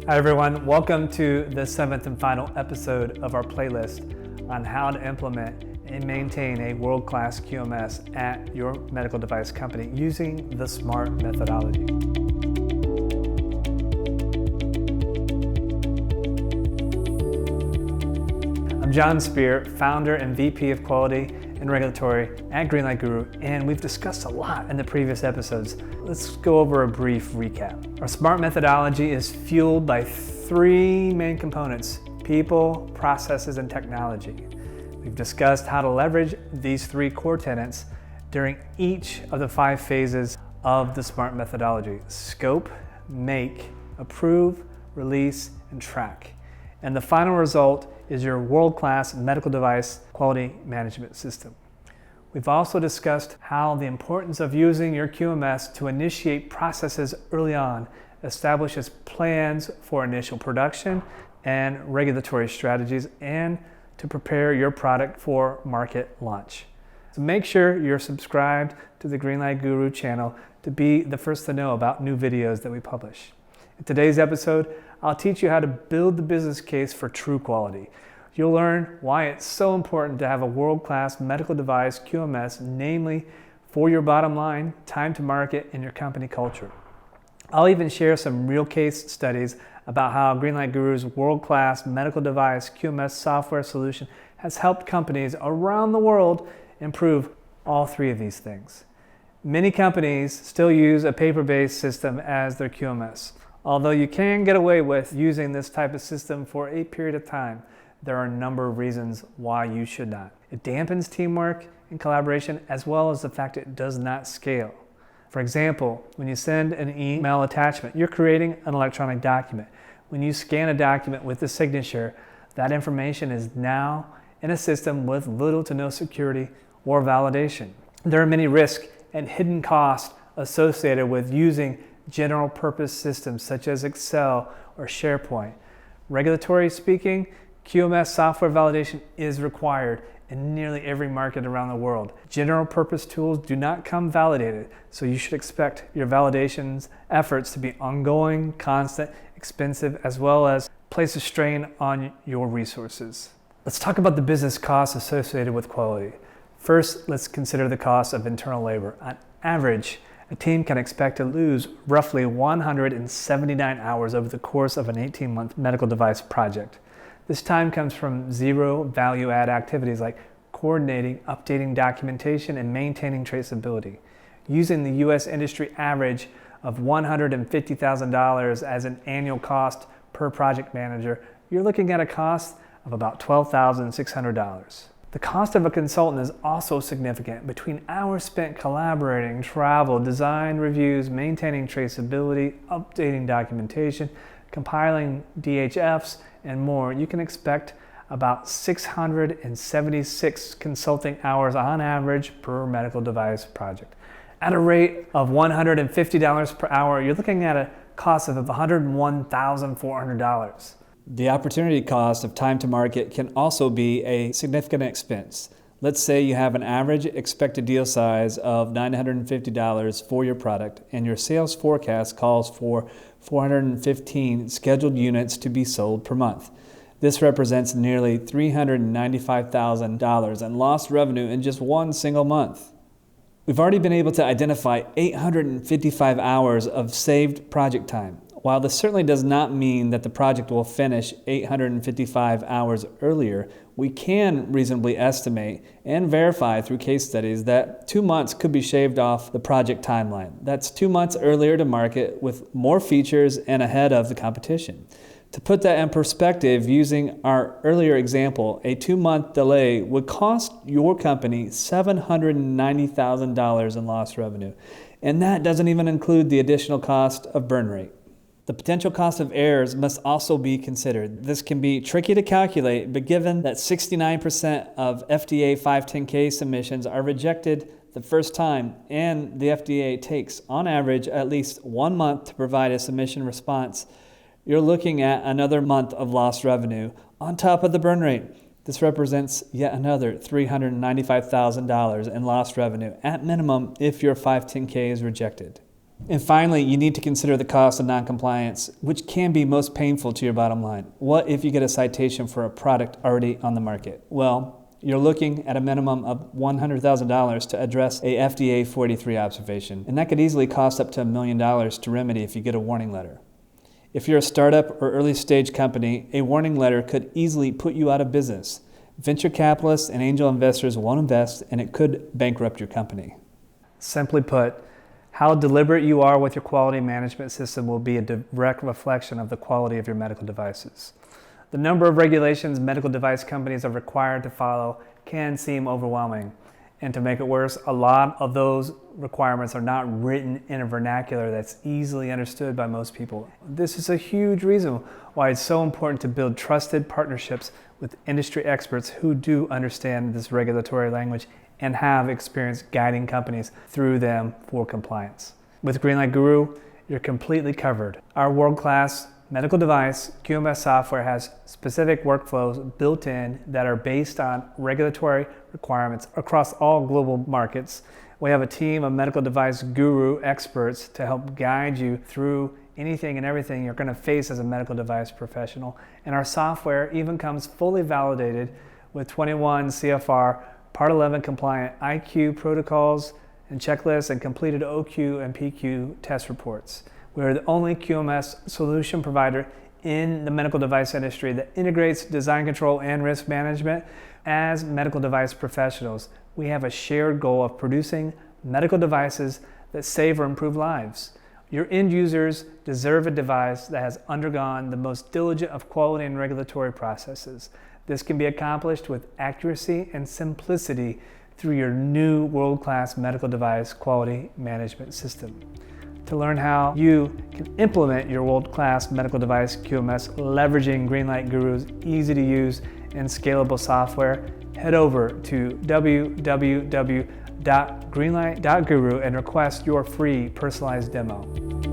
Hi everyone, welcome to the 7th and final episode of our playlist on how to implement and maintain a world-class QMS at your medical device company using the S.M.A.R.T methodology. I'm John Spear, founder and VP of Quality and Regulatory at Greenlight Guru, and we've discussed a lot in the previous episodes. Let's go over a brief recap. Our S.M.A.R.T methodology is fueled by three main components: people, processes, and technology. We've discussed how to leverage these three core tenets during each of the 5 phases of the S.M.A.R.T methodology: scope, make, approve, release, and track. And the final result is your world-class medical device quality management system. We've also discussed how the importance of using your QMS to initiate processes early on establishes plans for initial production and regulatory strategies, and to prepare your product for market launch. So make sure you're subscribed to the Greenlight Guru channel to be the first to know about new videos that we publish. In today's episode, I'll teach you how to build the business case for true quality. You'll learn why it's so important to have a world-class medical device QMS, namely for your bottom line, time to market, and your company culture. I'll even share some real case studies about how Greenlight Guru's world-class medical device QMS software solution has helped companies around the world improve all three of these things. Many companies still use a paper-based system as their QMS. Although you can get away with using this type of system for a period of time, there are a number of reasons why you should not. It dampens teamwork and collaboration, as well as the fact it does not scale. For example, when you send an email attachment, you're creating an electronic document. When you scan a document with a signature, that information is now in a system with little to no security or validation. There are many risks and hidden costs associated with using general purpose systems such as Excel or SharePoint. Regulatory speaking, QMS software validation is required in nearly every market around the world. General purpose tools do not come validated, so you should expect your validations efforts to be ongoing, constant, expensive, as well as place a strain on your resources. Let's talk about the business costs associated with quality. First, let's consider the cost of internal labor. On average, a team can expect to lose roughly 179 hours over the course of an 18-month medical device project. This time comes from zero value-add activities like coordinating, updating documentation, and maintaining traceability. Using the U.S. industry average of $150,000 as an annual cost per project manager, you're looking at a cost of about $12,600. The cost of a consultant is also significant. Between hours spent collaborating, travel, design reviews, maintaining traceability, updating documentation, compiling DHFs, and more, you can expect about 676 consulting hours on average per medical device project. At a rate of $150 per hour, you're looking at a cost of $101,400. The opportunity cost of time to market can also be a significant expense. Let's say you have an average expected deal size of $950 for your product, and your sales forecast calls for 415 scheduled units to be sold per month. This represents nearly $395,000 in lost revenue in just one single month. We've already been able to identify 855 hours of saved project time. While this certainly does not mean that the project will finish 855 hours earlier, we can reasonably estimate and verify through case studies that 2 months could be shaved off the project timeline. That's 2 months earlier to market with more features and ahead of the competition. To put that in perspective, using our earlier example, a 2-month delay would cost your company $790,000 in lost revenue. And that doesn't even include the additional cost of burn rate. The potential cost of errors must also be considered. This can be tricky to calculate, but given that 69% of FDA 510K submissions are rejected the first time, and the FDA takes, on average, at least 1 month to provide a submission response, you're looking at another month of lost revenue on top of the burn rate. This represents yet another $395,000 in lost revenue, at minimum, if your 510K is rejected. And finally, you need to consider the cost of noncompliance, which can be most painful to your bottom line. What if you get a citation for a product already on the market? Well, you're looking at a minimum of $100,000 to address a FDA 43 observation, and that could easily cost up to $1 million to remedy if you get a warning letter. If you're a startup or early stage company, a warning letter could easily put you out of business. Venture capitalists and angel investors won't invest, and it could bankrupt your company. Simply put, how deliberate you are with your quality management system will be a direct reflection of the quality of your medical devices. The number of regulations medical device companies are required to follow can seem overwhelming. And to make it worse, a lot of those requirements are not written in a vernacular that's easily understood by most people. This is a huge reason why it's so important to build trusted partnerships with industry experts who do understand this regulatory language and have experience guiding companies through them for compliance. With Greenlight Guru, you're completely covered. Our world-class medical device QMS software has specific workflows built in that are based on regulatory requirements across all global markets. We have a team of medical device guru experts to help guide you through anything and everything you're going to face as a medical device professional. And our software even comes fully validated with 21 CFR Part 11 compliant IQ protocols and checklists and completed OQ and PQ test reports. We're the only QMS solution provider in the medical device industry that integrates design control and risk management. As medical device professionals, we have a shared goal of producing medical devices that save or improve lives. Your end users deserve a device that has undergone the most diligent of quality and regulatory processes. This can be accomplished with accuracy and simplicity through your new world-class medical device quality management system. To learn how you can implement your world-class medical device QMS leveraging Greenlight Guru's easy-to-use and scalable software, head over to www.greenlight.guru and request your free personalized demo.